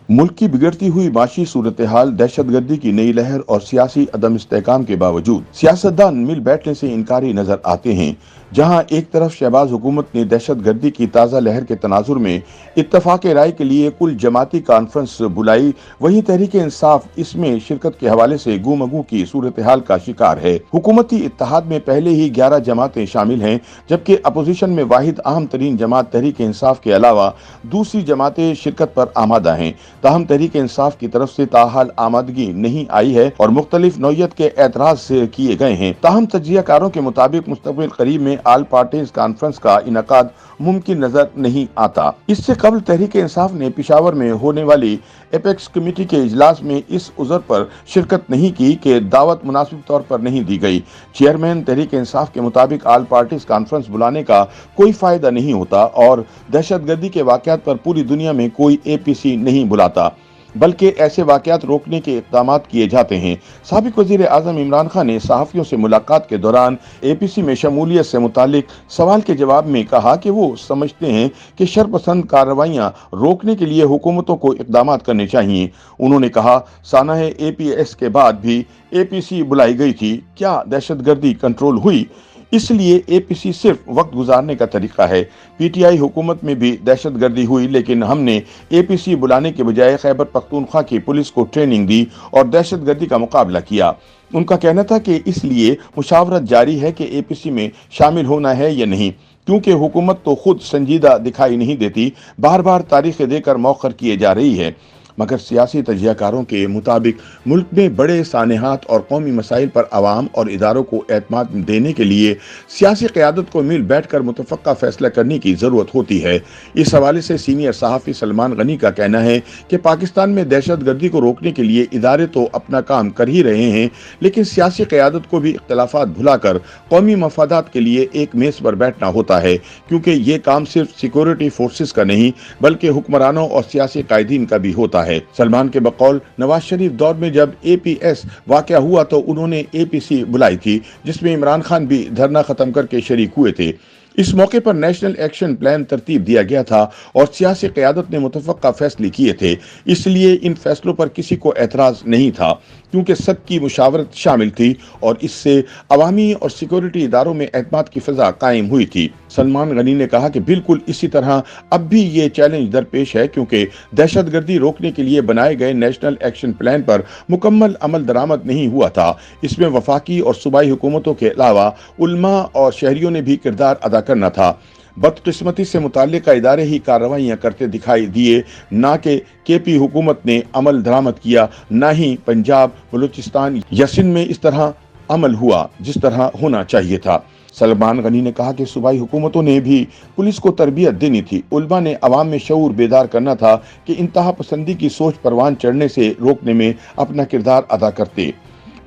मुल्क की बिगड़ती हुई माशी सूरत हाल, दहशत गर्दी की नई लहर और सियासी अदम इस्तेहकाम के बावजूद सियासतदान मिल बैठने से इनकारी नजर आते हैं। जहां एक तरफ शहबाज हुकूमत ने दहशत गर्दी की ताज़ा लहर के तनाजुर में इत्तफाक राय के लिए कुल जमाती कॉन्फ्रेंस बुलाई, वहीं तहरीक इंसाफ इसमें शिरकत के हवाले से गुमगू की सूरत हाल का शिकार है। हुकूमती इत्तेहाद में पहले ही 11 जमातें शामिल हैं, जबकि अपोजिशन में वाहिद अहम तरीन जमात तहरीक इंसाफ के अलावा दूसरी जमातें शिरकत पर आमादा हैं। ताहम तहरीक इंसाफ की तरफ से ताहाल आमादगी नहीं आई है और मुख्तलिफ नौयत के एतराज किए गए हैं। ताहम तज्जियाकारों के मुताबिक मुस्तकबिल करीब में आल पार्टीज कॉन्फ्रेंस का इनकाद मुमकिन नजर नहीं आता। इससे कबल तहरीक इंसाफ ने पिशावर में होने वाली एपेक्स कमेटी के इजलास में इस उज़र पर शिरकत नहीं की कि दावत मुनासिब तौर पर नहीं दी गई। चेयरमैन तहरीक इंसाफ के मुताबिक आल पार्टीज कॉन्फ्रेंस बुलाने का कोई फायदा नहीं होता और दहशतगर्दी के वाकयात पर पूरी दुनिया में कोई APC नहीं बुलाता, बल्कि ऐसे वाकयात रोकने के इक़दाम किए जाते हैं। साबिक वज़ीर आज़म इमरान खान ने सहाफ़ियों से मुलाकात के दौरान APC में शमूलियत से मुतालिक सवाल के जवाब में कहा कि वो समझते हैं कि शरपसंद कार्रवाइयाँ रोकने के लिए हुकूमतों को इक़दाम करने चाहिए। उन्होंने कहा, सानह APS के बाद भी APC बुलाई गई थी, क्या दहशतगर्दी कंट्रोल हुई? इसलिए APC सिर्फ वक्त गुजारने का तरीका है। PTI हुकूमत में भी दहशतगर्दी हुई, लेकिन हमने APC बुलाने के बजाय खैबर पख्तूनख्वा की पुलिस को ट्रेनिंग दी और दहशतगर्दी का मुकाबला किया। उनका कहना था कि इसलिए मुशावरत जारी है कि APC में शामिल होना है या नहीं, क्योंकि हुकूमत तो खुद संजीदा दिखाई नहीं देती, बार बार तारीखें देकर मौखर किए जा रही है। मगर सियासी तजियाकारों के मुताबिक मुल्क में बड़े सानेहात और कौमी मसाइल पर आवाम और इदारों को एतमाद देने के लिए सियासी क़यादत को मिल बैठ कर मुतफ़क्का फैसला करने की ज़रूरत होती है। इस हवाले से सीनियर सहाफ़ी सलमान गनी का कहना है कि पाकिस्तान में दहशत गर्दी को रोकने के लिए इदारे तो अपना काम कर ही रहे हैं, लेकिन सियासी क़यादत को भी इख्तलाफात भुलाकर कौमी मफादात के लिए एक मेज़ पर बैठना होता है, क्योंकि ये काम सिर्फ सिक्योरिटी फोर्सेस का नहीं बल्कि हुक्मरानों और सियासी कायदीन का भी होता है। सलमान के बकौल नवाज शरीफ दौर में जब APS वाक़या हुआ तो उन्होंने APC बुलाई थी, जिसमें इमरान खान भी धरना खत्म करके शरीक हुए थे। इस मौके पर नेशनल एक्शन प्लान तरतीब दिया गया था और सियासी क़यादत ने मुतफ़क्का फैसले किए थे। इसलिए इन फैसलों पर किसी को एतराज़ नहीं था, क्योंकि सबकी मुशावरत शामिल थी और इससे अवामी और सिक्योरिटी इदारों में एतमाद की फ़ज़ा कायम हुई थी। सलमान गनी ने कहा कि बिल्कुल इसी तरह अब भी ये चैलेंज दरपेश है, क्योंकि दहशतगर्दी रोकने के लिए बनाए गए नेशनल एक्शन प्लान पर मुकम्मल अमल दरामद नहीं हुआ था। इसमें वफाकी और सूबाई हुकूमतों के अलावा उलमा और शहरियों ने भी किरदार अदा करना था। बदकिस्मती से मुताल्लिका इदारे ही कार्रवाइयाँ करते दिखाई दिए, ना कि KP हुकूमत ने अमल दरामद किया, ना ही पंजाब, बलूचिस्तान या सिंध में इस तरह अमल हुआ जिस तरह होना चाहिए था। सलमान गनी ने कहा कि सूबाई हुकूमतों ने भी पुलिस को तरबियत देनी थी, उलमा ने अवाम में शऊर बेदार करना था कि इंतहा पसंदी की सोच परवान चढ़ने से रोकने में अपना किरदार अदा करते।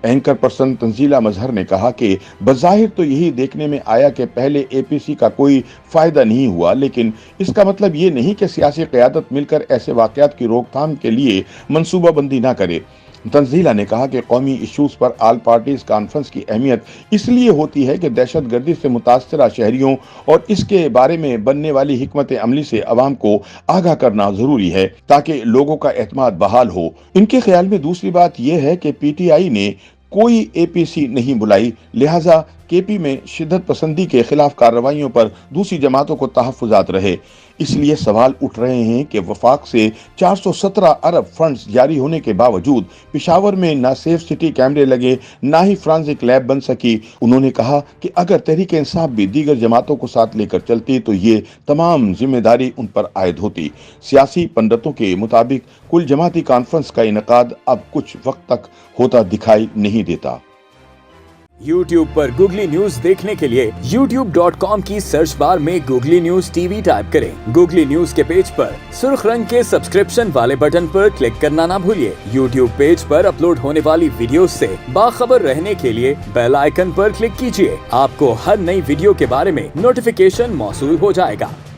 एंकर पर्सन तंजीला मजहर ने कहा कि बज़ाहिर तो यही देखने में आया कि पहले APC का कोई फ़ायदा नहीं हुआ, लेकिन इसका मतलब ये नहीं कि सियासी क़यादत मिलकर ऐसे वाक़यात की रोकथाम के लिए मनसूबाबंदी ना करे। तंजीला ने कहा कि कौमी इशूज़ पर आल पार्टीज कॉन्फ्रेंस की अहमियत इसलिए होती है कि दहशत गर्दी से मुतासरा शहरियों और इसके बारे में बनने वाली हिकमत अमली से अवाम को आगाह करना ज़रूरी है, ताकि लोगों का एतमाद बहाल हो। इनके ख्याल में दूसरी बात यह है कि PTI ने कोई APC नहीं बुलाई, लिहाजा KP में शिद्दत पसंदी के खिलाफ कार्रवाइयों पर दूसरी जमातों को तहफ़्फ़ुज़ात रहे। इसलिए सवाल उठ रहे हैं कि वफाक से 417 अरब फंड्स जारी होने के बावजूद पिशावर में ना सेफ सिटी कैमरे लगे, ना ही फ्रांसिक लैब बन सकी। उन्होंने कहा कि अगर तहरीक इंसाफ भी दीगर जमातों को साथ लेकर चलती तो ये तमाम जिम्मेदारी उन पर आयद होती। सियासी पंडितों के मुताबिक कुल जमाती कॉन्फ्रेंस का इनकाद अब कुछ वक्त तक होता दिखाई नहीं देता। YouTube पर गूगली न्यूज देखने के लिए youtube.com की सर्च बार में गूगली न्यूज TV टाइप करें। गूगली न्यूज के पेज पर सुर्ख रंग के सब्सक्रिप्शन वाले बटन पर क्लिक करना ना भूलिए। YouTube पेज पर अपलोड होने वाली वीडियोस से बाखबर रहने के लिए बेल आइकन पर क्लिक कीजिए। आपको हर नई वीडियो के बारे में नोटिफिकेशन मौसूल हो जाएगा।